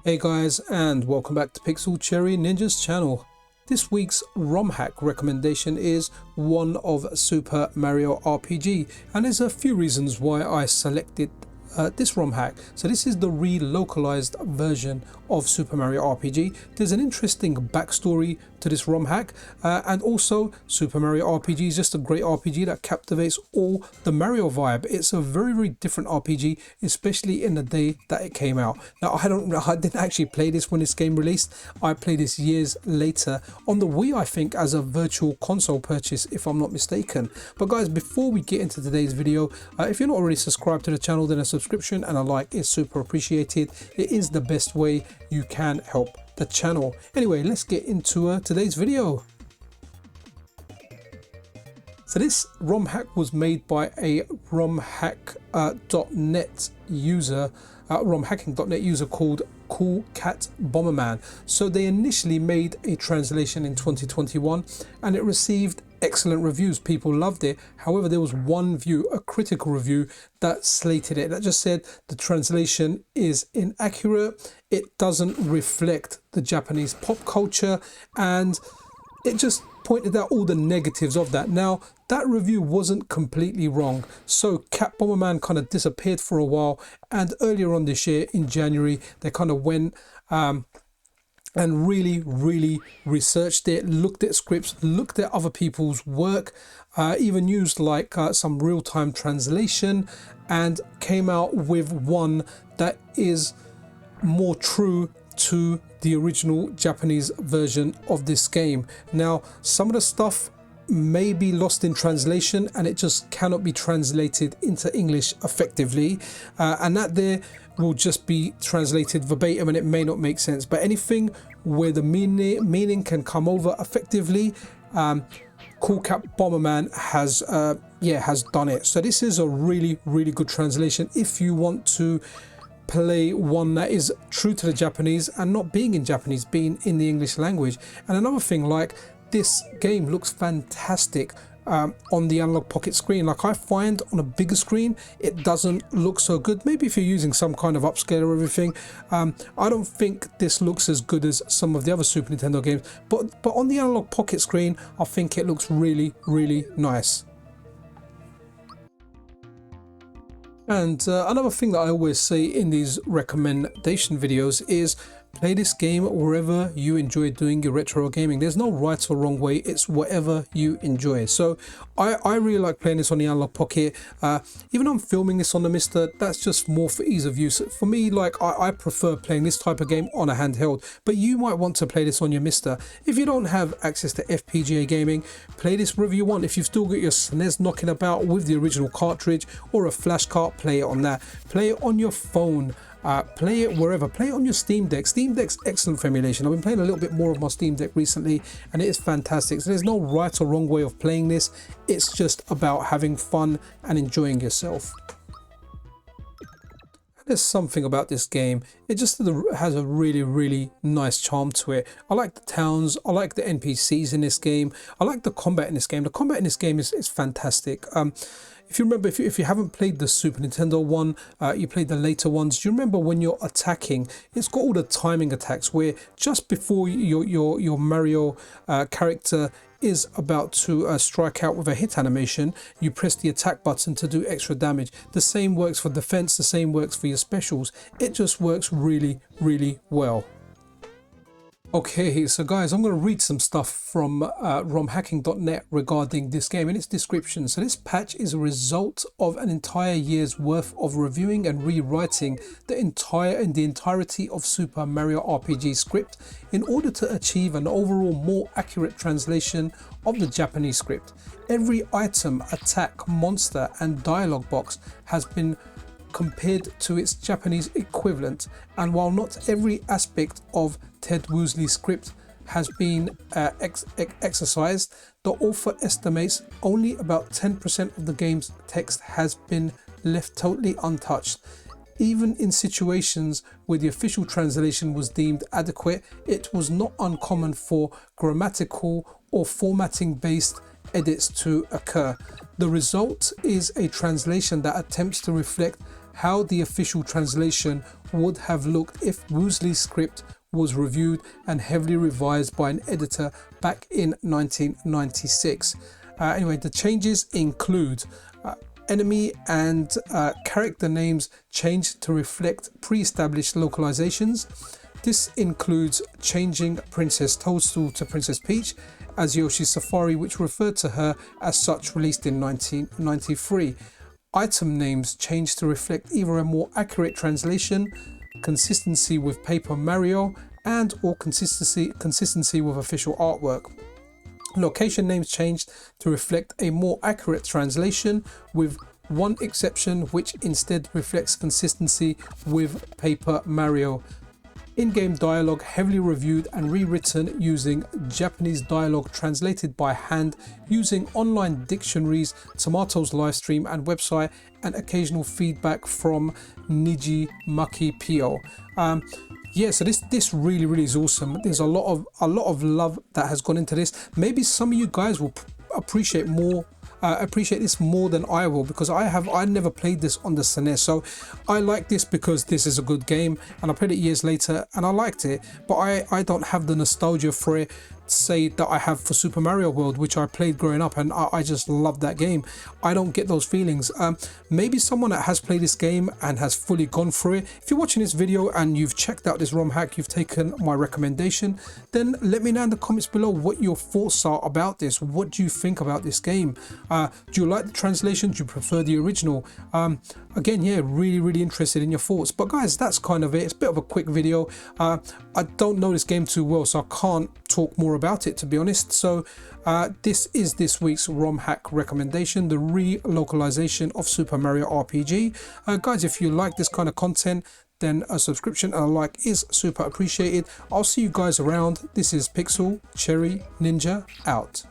Hey guys, and welcome back to Pixel Cherry Ninja's channel. This week's ROM hack recommendation is one of Super Mario RPG, and there's a few reasons why I selected this ROM hack. So this is the re-localized version of Super Mario RPG. There's an interesting backstory to this ROM hack, and also Super Mario RPG is just a great RPG that captivates all the Mario vibe. It's a very different RPG, especially in the day that it came out. Now I didn't actually play this when this game released. I played this years later on the Wii, I think, as a virtual console purchase, if I'm not mistaken. But guys, before we get into today's video, if you're not already subscribed to the channel, then a subscription and a like is super appreciated. It is the best way you can help the channel. Anyway, let's get into today's video. So this ROM hack was made by a romhacking.net user called Cool Cat Bomberman. So they initially made a translation in 2021 and it received excellent reviews. People loved it. However, there was one view, a critical review, that slated it. That just said the translation is inaccurate, it doesn't reflect the Japanese pop culture, and it just pointed out all the negatives of that. Now, that review wasn't completely wrong. So Cat Bomberman kind of disappeared for a while, and earlier on this year in January, they kind of went and really researched it, looked at scripts, looked at other people's work, even used like some real-time translation, and came out with one that is more true to the original Japanese version of this game. Now, some of the stuff may be lost in translation and it just cannot be translated into English effectively, and that there will just be translated verbatim and it may not make sense. But anything where the meaning can come over effectively, Cool Cat Bomberman has done it. So this is a really good translation if you want to play one that is true to the Japanese and not being in Japanese, being in the English language. And another thing, like, this game looks fantastic on the Analogue Pocket screen. Like, I find on a bigger screen it doesn't look so good. Maybe if you're using some kind of upscale or everything, I don't think this looks as good as some of the other Super Nintendo games, but on the Analogue Pocket screen I think it looks really nice. And another thing that I always say in these recommendation videos is play this game wherever you enjoy doing your retro gaming. There's no right or wrong way, it's whatever you enjoy. So I really like playing this on the Analogue Pocket. Even though I'm filming this on the MiSTer, that's just more for ease of use. For me, like, I prefer playing this type of game on a handheld, but you might want to play this on your MiSTer. If you don't have access to FPGA gaming, play this wherever you want. If you've still got your SNES knocking about with the original cartridge or a flash cart, play it on that. Play it on your phone. Play it wherever. Play it on your Steam Deck. Steam Deck's excellent for emulation. I've been playing a little bit more of my Steam Deck recently and it is fantastic. So there's no right or wrong way of playing this. It's just about having fun and enjoying yourself. There's something about this game, it just has a really nice charm to it. I like the towns, I like the NPCs in this game, I like the combat in this game. The combat in this game is fantastic. If you remember, if you haven't played the Super Nintendo one, you played the later ones, do you remember when you're attacking, it's got all the timing attacks where just before your Mario character is about to strike out with a hit animation, you press the attack button to do extra damage. The same works for defense, the same works for your specials. It just works really well. Okay, so guys, I'm going to read some stuff from romhacking.net regarding this game and its description. So this patch is a result of an entire year's worth of reviewing and rewriting the entirety of Super Mario RPG script in order to achieve an overall more accurate translation of the Japanese script. Every item, attack, monster and dialogue box has been compared to its Japanese equivalent, and while not every aspect of Ted Woosley's script has been exercised, the author estimates only about 10% of the game's text has been left totally untouched. Even in situations where the official translation was deemed adequate, it was not uncommon for grammatical or formatting based edits to occur. The result is a translation that attempts to reflect how the official translation would have looked if Woosley's script was reviewed and heavily revised by an editor back in 1996. Anyway, the changes include enemy and character names changed to reflect pre-established localizations. This includes changing Princess Toadstool to Princess Peach as Yoshi's Safari, which referred to her as such, released in 1993. Item names changed to reflect either a more accurate translation, consistency with Paper Mario, and or consistency with official artwork. Location names changed to reflect a more accurate translation, with one exception which instead reflects consistency with Paper Mario. In-game dialogue heavily reviewed and rewritten using Japanese dialogue translated by hand using online dictionaries, Tomato's livestream and website, and occasional feedback from Niji Maki Pio. Yeah, so this really is awesome. There's a lot of love that has gone into this. Maybe some of you guys will appreciate this more than I will, because I never played this on the SNES. So I like this because this is a good game, and I played it years later and I liked it, but I don't have the nostalgia for it, say, that I have for Super Mario World, which I played growing up, and I just love that game. I don't get those feelings. Maybe someone that has played this game and has fully gone through it, if you're watching this video and you've checked out this ROM hack, you've taken my recommendation, then let me know in the comments below what your thoughts are about this. What do you think about this game? Do you like the translation? Do you prefer the original? Again, yeah, really interested in your thoughts. But guys, that's kind of it. It's a bit of a quick video. I don't know this game too well, so I can't talk more about it, to be honest. So this is this week's ROM hack recommendation, the re-localization of Super Mario RPG. Guys, if you like this kind of content, then a subscription and a like is super appreciated. I'll see you guys around. This is Pixel Cherry Ninja out.